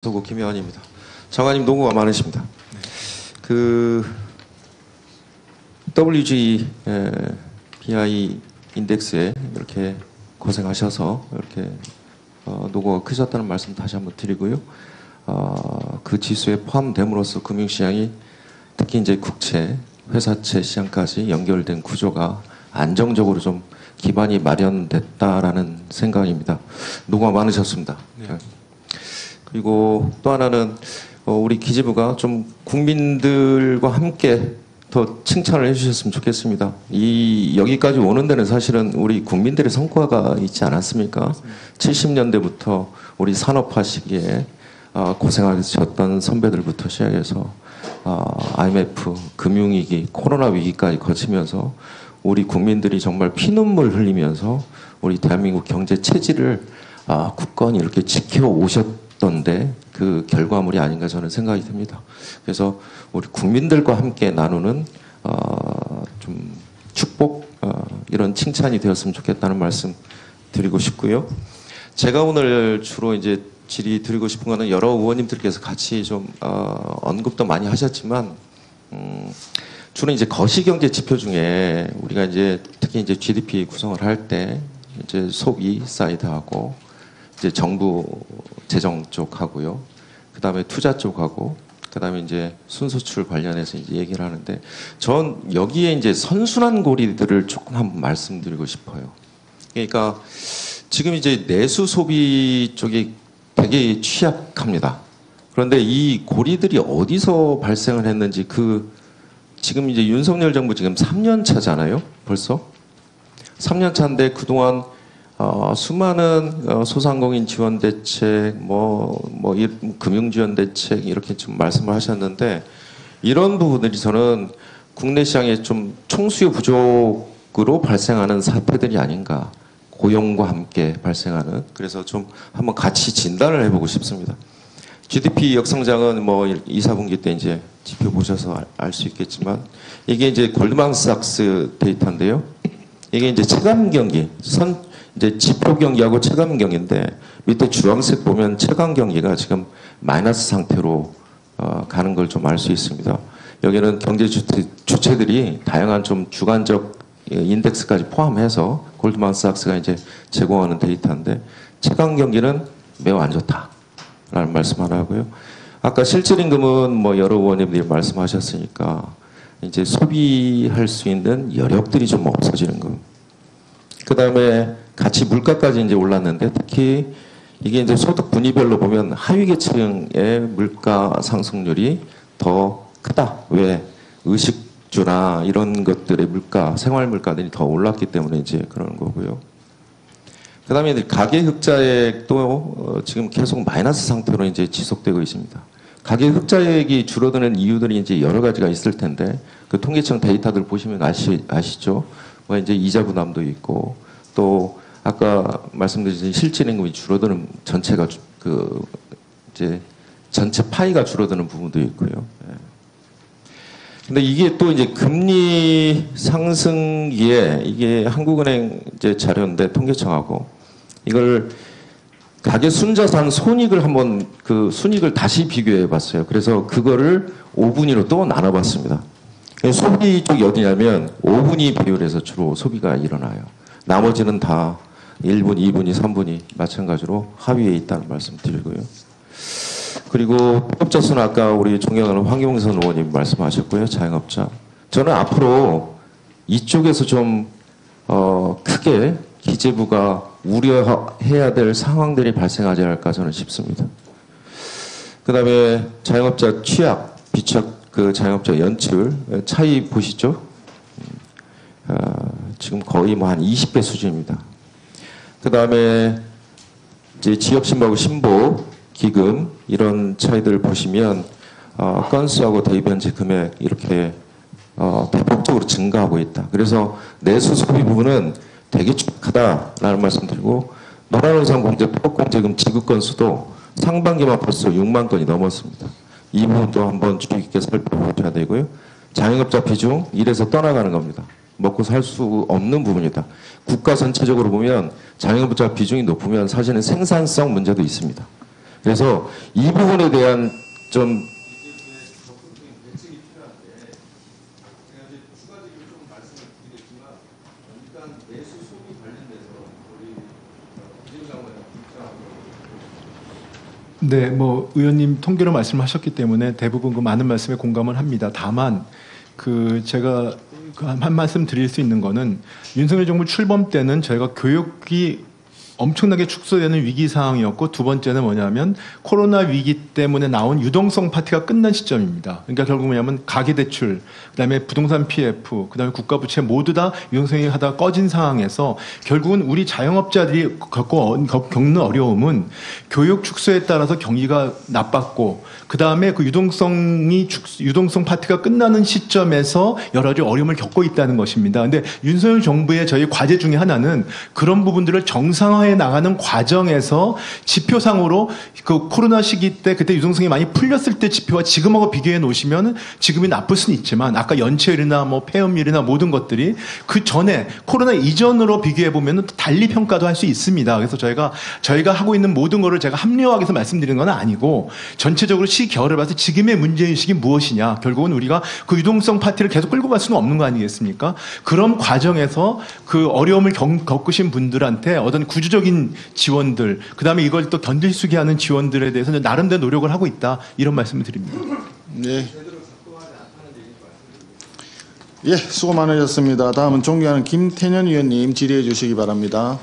서구 김혜환입니다. 장관님 노고가 많으십니다. 그 WG BI 인덱스에 이렇게 고생하셔서 이렇게 노고가 크셨다는 말씀 다시 한번 드리고요. 그 지수에 포함됨으로써 금융시장이 특히 이제 국채, 회사채 시장까지 연결된 구조가 안정적으로 좀 기반이 마련됐다라는 생각입니다. 노고가 많으셨습니다. 네. 그리고 또 하나는 우리 기재부가 좀 국민들과 함께 더 칭찬을 해주셨으면 좋겠습니다. 여기까지 오는 데는 사실은 우리 국민들의 성과가 있지 않았습니까? 70년대부터 우리 산업화 시기에 고생하셨던 선배들부터 시작해서 IMF, 금융위기, 코로나 위기까지 거치면서 우리 국민들이 정말 피눈물 흘리면서 우리 대한민국 경제 체질을 굳건히 이렇게 지켜오셨던데 그 결과물이 아닌가 저는 생각이 듭니다. 그래서 우리 국민들과 함께 나누는 좀 축복 이런 칭찬이 되었으면 좋겠다는 말씀 드리고 싶고요. 제가 오늘 주로 이제 질의 드리고 싶은 거는 여러 의원님들께서 같이 좀 언급도 많이 하셨지만 주로 이제 거시경제 지표 중에 우리가 이제 특히 이제 GDP 구성을 할 때 이제 소비 사이드하고 이제 정부 재정 쪽하고요. 그 다음에 투자 쪽하고 그 다음에 이제 순수출 관련해서 이제 얘기를 하는데 전 여기에 이제 선순환 고리들을 조금 한번 말씀드리고 싶어요. 그러니까 지금 이제 내수 소비 쪽이 되게 취약합니다. 그런데 이 고리들이 어디서 발생을 했는지 지금 이제 윤석열 정부 지금 3년 차잖아요. 벌써 3년 차인데 그동안 수많은 소상공인 지원 대책, 금융 지원 대책 이렇게 좀 말씀을 하셨는데 이런 부분들이 저는 국내 시장에 좀 총수요 부족으로 발생하는 사태들이 아닌가. 고용과 함께 발생하는. 그래서 좀 한번 같이 진단을 해보고 싶습니다. GDP 역성장은 2, 4분기 때 이제 지표 보셔서 알 수 있겠지만 이게 이제 골드만삭스 데이터인데요. 이게 이제 체감 경기, 이제 지표 경기하고 체감 경기인데 밑에 주황색 보면 체감 경기가 지금 마이너스 상태로 가는 걸 좀 알 수 있습니다. 여기는 경제 주체들이 다양한 좀 주관적 인덱스까지 포함해서 골드만삭스가 이제 제공하는 데이터인데 체감 경기는 매우 안 좋다라는 말씀 하나 하고요. 아까 실질임금은 여러 의원님들이 말씀하셨으니까 이제 소비할 수 있는 여력들이 좀 없어지는 거. 그 다음에 같이 물가까지 이제 올랐는데 특히 이게 이제 소득 분위별로 보면 하위 계층의 물가 상승률이 더 크다. 왜? 의식주나 이런 것들의 물가, 생활 물가들이 더 올랐기 때문에 이제 그러는 거고요. 그 다음에 가계 흑자액도 지금 계속 마이너스 상태로 이제 지속되고 있습니다. 가계 흑자액이 줄어드는 이유들이 이제 여러 가지가 있을 텐데 그 통계청 데이터들 보시면 아시죠? 이제 이자 부담도 있고 또 아까 말씀드린 실질임금이 줄어드는 전체가 이제 전체 파이가 줄어드는 부분도 있고요. 근데 이게 또 이제 금리 상승기에 이게 한국은행 이제 자료인데 통계청하고 이걸 가계 순자산 손익을 한번 순익을 다시 비교해 봤어요. 그래서 그거를 5분위로 또 나눠 봤습니다. 소비 쪽이 어디냐면 5분위 비율에서 주로 소비가 일어나요. 나머지는 다 1분, 2분위, 3분위 마찬가지로 하위에 있다는 말씀 드리고요. 그리고 사업자 수는 아까 우리 존경하는 황경선 의원님 말씀하셨고요. 자영업자. 저는 앞으로 이쪽에서 좀 크게 기재부가 우려해야 될 상황들이 발생하지 않을까 저는 싶습니다. 그 다음에 자영업자 취약, 비취약 자영업자 연출 차이 보시죠? 지금 거의 한 20배 수준입니다. 그 다음에 이제 지역신고하고 신보 기금 이런 차이들을 보시면 건수하고 대입현재 금액 이렇게 대폭적으로 증가하고 있다. 그래서 내수 소비 부분은 되게 축하다라는 말씀드리고 노란원상 공제 토목공제금 지급 건수도 상반기만 벌써 6만 건이 넘었습니다. 이 부분도 한번 주의 깊게 살펴보셔야 되고요. 자영업자 비중 1에서 떠나가는 겁니다. 먹고 살 수 없는 부분이다. 국가 전체적으로 보면 자영업자 비중이 높으면 사실은 생산성 문제도 있습니다. 그래서 이 부분에 대한 좀 네, 뭐 의원님 통계로 말씀하셨기 때문에 대부분 그 많은 말씀에 공감을 합니다. 다만 그 제가 한 말씀 드릴 수 있는 거는 윤석열 정부 출범 때는 저희가 교육이 엄청나게 축소되는 위기 상황이었고, 두 번째는 뭐냐면 코로나 위기 때문에 나온 유동성 파티가 끝난 시점입니다. 그러니까 결국 뭐냐면 가계대출, 그다음에 부동산 PF, 그다음에 국가부채 모두 다 유동성이 하다가 꺼진 상황에서 결국은 우리 자영업자들이 겪는 어려움은 교육 축소에 따라서 경기가 나빴고, 그다음에 그 유동성 파티가 끝나는 시점에서 여러 가지 어려움을 겪고 있다는 것입니다. 근데 윤석열 정부의 저희 과제 중에 하나는 그런 부분들을 정상화해 나가는 과정에서 지표상으로 그 코로나 시기 때 그때 유동성이 많이 풀렸을 때 지표와 지금하고 비교해 놓으시면 지금이 나쁠 수는 있지만 아까 연체율이나 뭐 폐업률이나 모든 것들이 그 전에 코로나 이전으로 비교해 보면 달리 평가도 할 수 있습니다. 그래서 저희가 하고 있는 모든 거를 제가 합리화하기 위해서 말씀드리는 건 아니고 전체적으로 시겨울을 봐서 지금의 문제의식이 무엇이냐. 결국은 우리가 그 유동성 파티를 계속 끌고 갈 수는 없는 거 아니겠습니까? 그런 과정에서 그 어려움을 겪으신 분들한테 어떤 구조적인 지원들, 그 다음에 이걸 또 견딜 수 있게 하는 지원들에 대해서 나름대로 노력을 하고 있다. 이런 말씀을 드립니다. 네. 예, 수고 많으셨습니다. 다음은 존경하는 김태년 의원님 질의해 주시기 바랍니다.